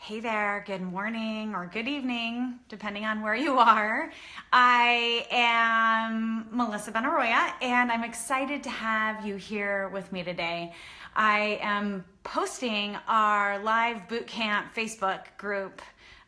Hey there, good morning or good evening, depending on where you are. I am Melissa Benaroya, and I'm excited to have you here with me today. I am posting our live bootcamp Facebook group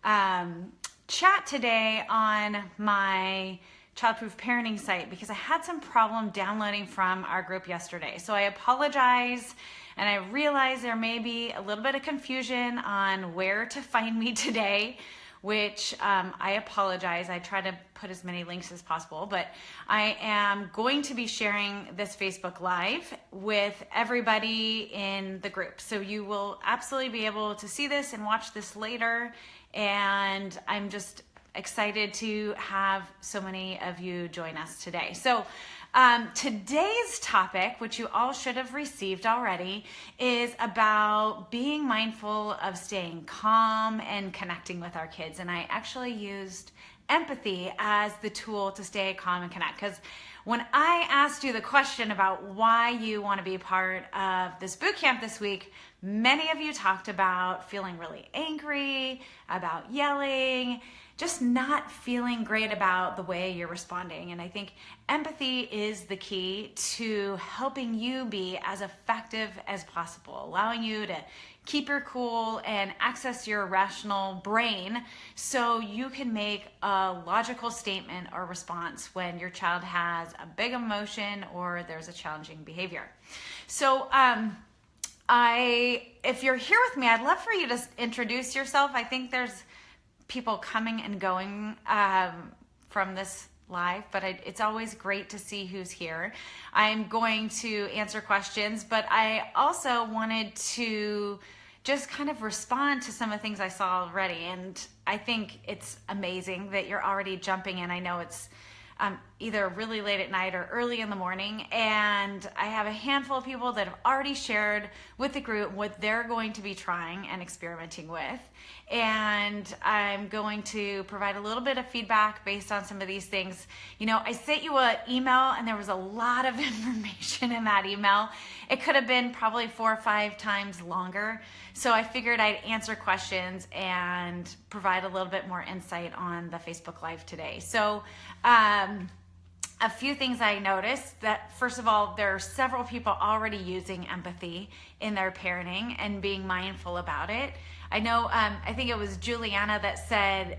chat today on my childproof parenting site because I had some problem downloading from our group yesterday. So I apologize, and I realize there may be a little bit of confusion on where to find me today, which I apologize. I try to put as many links as possible, but I am going to be sharing this Facebook Live with everybody in the group. So you will absolutely be able to see this and watch this later, and I'm just excited to have so many of you join us today. So today's topic, which you all should have received already, is about being mindful of staying calm and connecting with our kids. And I actually used empathy as the tool to stay calm and connect, because when I asked you the question about why you want to be part of this boot camp this week, many of you talked about feeling really angry, about yelling, just not feeling great about the way you're responding. And I think empathy is the key to helping you be as effective as possible, allowing you to keep your cool and access your rational brain so you can make a logical statement or response when your child has a big emotion or there's a challenging behavior. So if you're here with me, I'd love for you to introduce yourself. I think there's people coming and going from this live, but it's always great to see who's here. I'm going to answer questions, but I also wanted to just kind of respond to some of the things I saw already. And I think it's amazing that you're already jumping in. I know it's either really late at night or early in the morning, and I have a handful of people that have already shared with the group what they're going to be trying and experimenting with, and I'm going to provide a little bit of feedback based on some of these things. You know, I sent you an email and there was a lot of information in that email. It could have been probably 4 or 5 times longer, so I figured I'd answer questions and provide a little bit more insight on the Facebook Live today. So a few things I noticed that, first of all, there are several people already using empathy in their parenting and being mindful about it. I know, I think it was Juliana that said,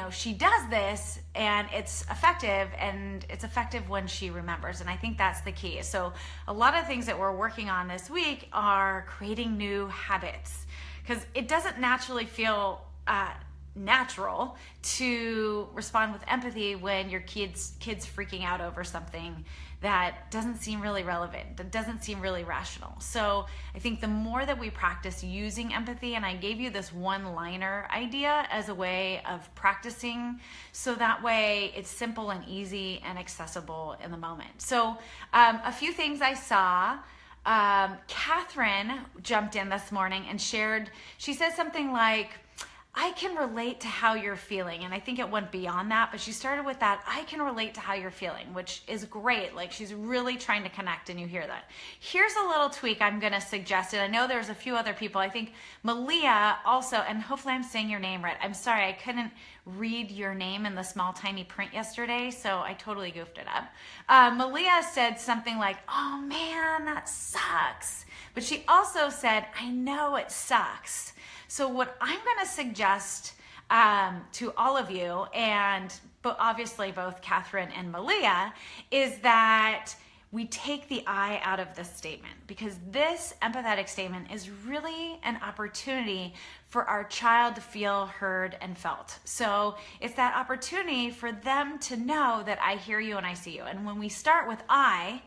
she does this and it's effective when she remembers. And I think that's the key. So a lot of things that we're working on this week are creating new habits, because it doesn't naturally feel natural to respond with empathy when your kids freaking out over something that doesn't seem really relevant, that doesn't seem really rational. So I think the more that we practice using empathy, and I gave you this one-liner idea as a way of practicing, so that way it's simple and easy and accessible in the moment. So a few things I saw. Catherine jumped in this morning and shared, she said something like, I can relate to how you're feeling. And I think it went beyond that, but she started with that, I can relate to how you're feeling, which is great. Like, she's really trying to connect, and you hear that. Here's a little tweak I'm gonna suggest, and I know there's a few other people. I think Malia also, and hopefully I'm saying your name right. I'm sorry, I couldn't read your name in the small tiny print yesterday, so I totally goofed it up. Malia said something like, oh man, that sucks. But she also said, I know it sucks. So what I'm going to suggest to all of you, but obviously both Catherine and Malia, is that we take the I out of this statement, because this empathetic statement is really an opportunity for our child to feel heard and felt. So it's that opportunity for them to know that I hear you and I see you. And when we start with I,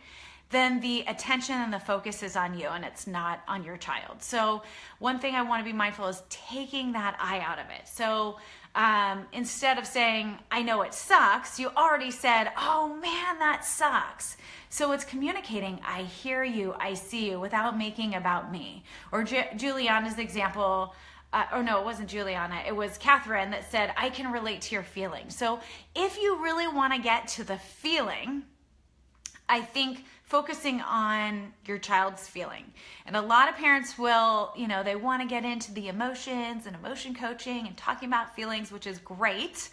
then the attention and the focus is on you and it's not on your child. So one thing I want to be mindful is taking that I out of it. So instead of saying, I know it sucks, you already said, oh man, that sucks. So it's communicating, I hear you, I see you, without making about me. Or Juliana's example, or no, it wasn't Juliana, it was Catherine that said, I can relate to your feeling. So if you really want to get to the feeling, I think focusing on your child's feeling. And a lot of parents will, they want to get into the emotions and emotion coaching and talking about feelings, which is great.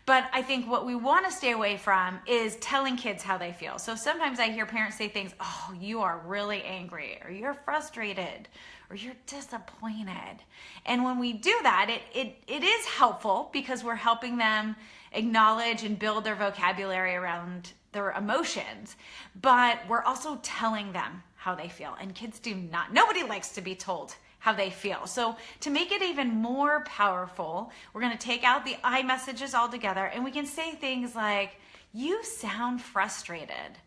But I think what we want to stay away from is telling kids how they feel. So sometimes I hear parents say things, oh, you are really angry, or you're frustrated, or you're disappointed. And when we do that, it is helpful because we're helping them acknowledge and build their vocabulary around their emotions. But we're also telling them how they feel. And kids nobody likes to be told how they feel. So to make it even more powerful, we're going to take out the I messages altogether, and we can say things like, you sound frustrated,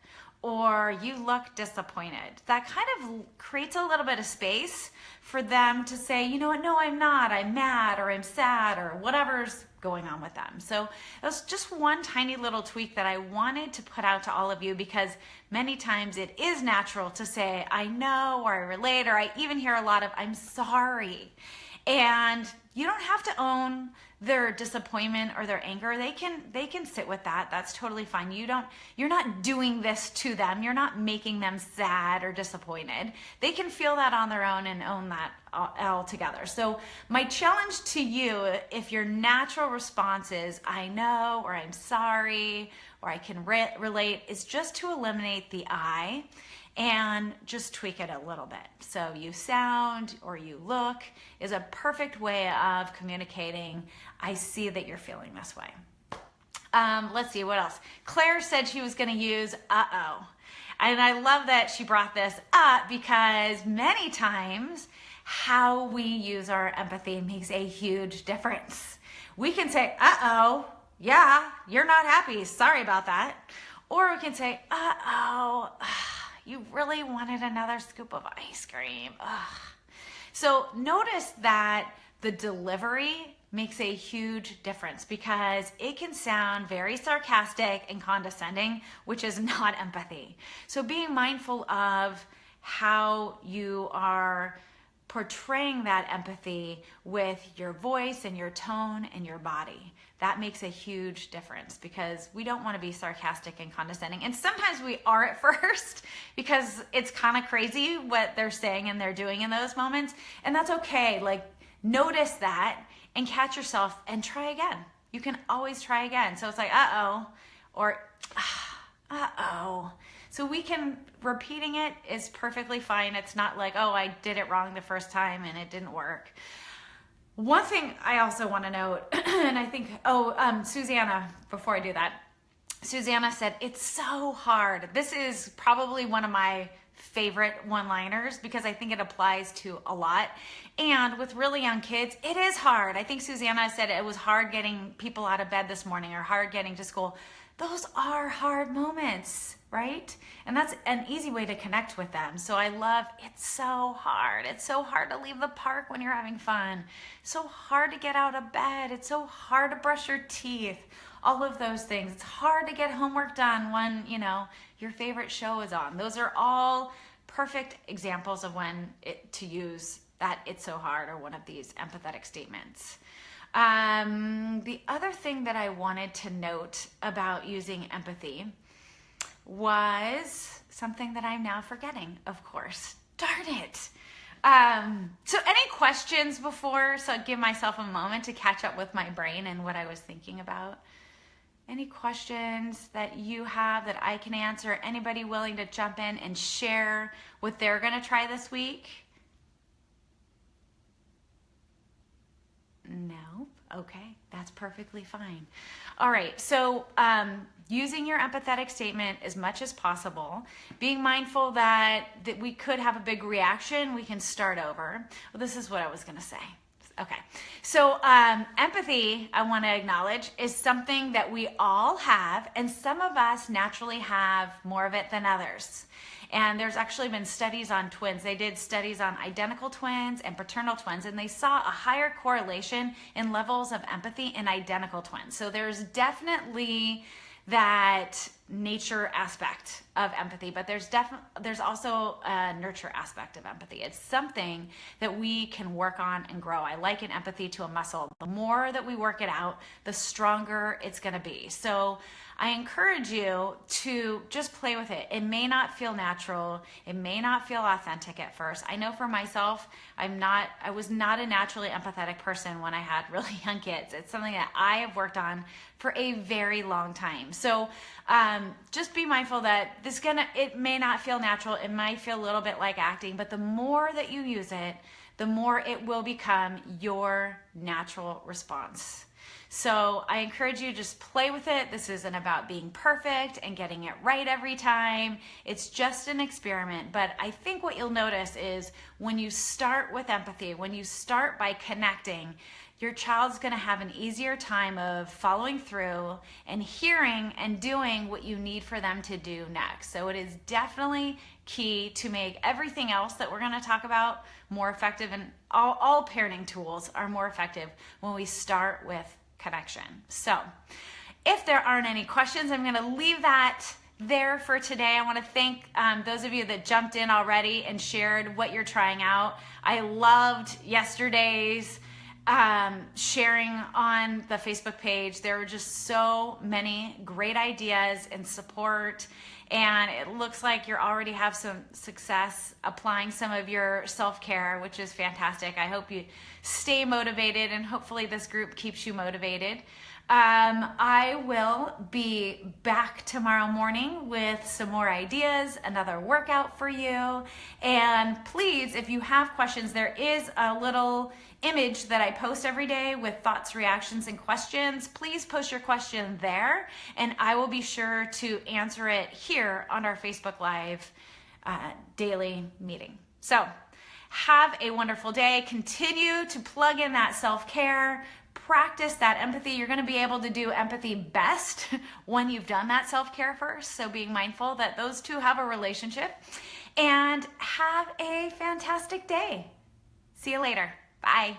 or you look disappointed. That kind of creates a little bit of space for them to say, you know what, no, I'm not, I'm mad, or I'm sad, or whatever's going on with them. So that's just one tiny little tweak that I wanted to put out to all of you, because many times it is natural to say, I know, or I relate, or I even hear a lot of, I'm sorry. And you don't have to own their disappointment or their anger. They can sit with that. That's totally fine. You're not doing this to them. You're not making them sad or disappointed. They can feel that on their own and own that all together. So my challenge to you, if your natural response is I know, or I'm sorry, or I can relate, is just to eliminate the I and just tweak it a little bit. So you sound or you look is a perfect way of communicating, I see that you're feeling this way. Let's see, what else? Claire said she was going to use uh-oh. And I love that she brought this up, because many times how we use our empathy makes a huge difference. We can say, uh-oh, yeah, you're not happy, sorry about that. Or we can say, uh-oh, you really wanted another scoop of ice cream. Ugh. So notice that the delivery makes a huge difference, because it can sound very sarcastic and condescending, which is not empathy. So being mindful of how you are portraying that empathy with your voice and your tone and your body. That makes a huge difference, because we don't want to be sarcastic and condescending. And sometimes we are at first, because it's kind of crazy what they're saying and they're doing in those moments. And that's okay. Like, notice that and catch yourself and try again. You can always try again. So it's like, uh-oh, or uh-oh. So repeating it is perfectly fine. It's not like, oh, I did it wrong the first time and it didn't work. One thing I also want to note, and I think, Susanna, before I do that, Susanna said, it's so hard. This is probably one of my favorite one-liners, because I think it applies to a lot. And with really young kids, it is hard. I think Susanna said it was hard getting people out of bed this morning, or hard getting to school. Those are hard moments, right? And that's an easy way to connect with them. So I love, it's so hard. It's so hard to leave the park when you're having fun. So hard to get out of bed. It's so hard to brush your teeth. All of those things. It's hard to get homework done when, your favorite show is on. Those are all perfect examples of when to use that it's so hard, or one of these empathetic statements. The other thing that I wanted to note about using empathy was something that I'm now forgetting, of course. Darn it. So any questions before? So I'd give myself a moment to catch up with my brain and what I was thinking about. Any questions that you have that I can answer? Anybody willing to jump in and share what they're going to try this week? No? Okay, that's perfectly fine. All right, so using your empathetic statement as much as possible, being mindful that we could have a big reaction, we can start over. Well, this is what I was going to say. Okay, so empathy, I want to acknowledge, is something that we all have, and some of us naturally have more of it than others. And there's actually been studies on twins. They did studies on identical twins and fraternal twins, and they saw a higher correlation in levels of empathy in identical twins. So there's definitely that nature aspect of empathy, but there's also a nurture aspect of empathy. It's something that we can work on and grow. I liken empathy to a muscle. The more that we work it out, the stronger it's going to be. So I encourage you to just play with it. It may not feel natural. It may not feel authentic at first. I know for myself, I was not a naturally empathetic person when I had really young kids. It's something that I have worked on for a very long time. So just be mindful that it may not feel natural. It might feel a little bit like acting, but the more that you use it, the more it will become your natural response. So I encourage you to just play with it. This isn't about being perfect and getting it right every time. It's just an experiment. But I think what you'll notice is when you start with empathy, when you start by connecting, your child's going to have an easier time of following through and hearing and doing what you need for them to do next. So it is definitely key to make everything else that we're going to talk about more effective, and all parenting tools are more effective when we start with connection. So if there aren't any questions, I'm going to leave that there for today. I want to thank those of you that jumped in already and shared what you're trying out. I loved yesterday's sharing on the Facebook page. There were just so many great ideas and support, and it looks like you already have some success applying some of your self-care, which is fantastic. I hope you stay motivated, and hopefully this group keeps you motivated. I will be back tomorrow morning with some more ideas, another workout for you. And please, if you have questions, there is a little image that I post every day with thoughts, reactions, and questions. Please post your question there, and I will be sure to answer it here on our Facebook Live daily meeting. So have a wonderful day. Continue to plug in that self-care. Practice that empathy. You're going to be able to do empathy best when you've done that self-care first. So being mindful that those two have a relationship. And have a fantastic day. See you later. Bye.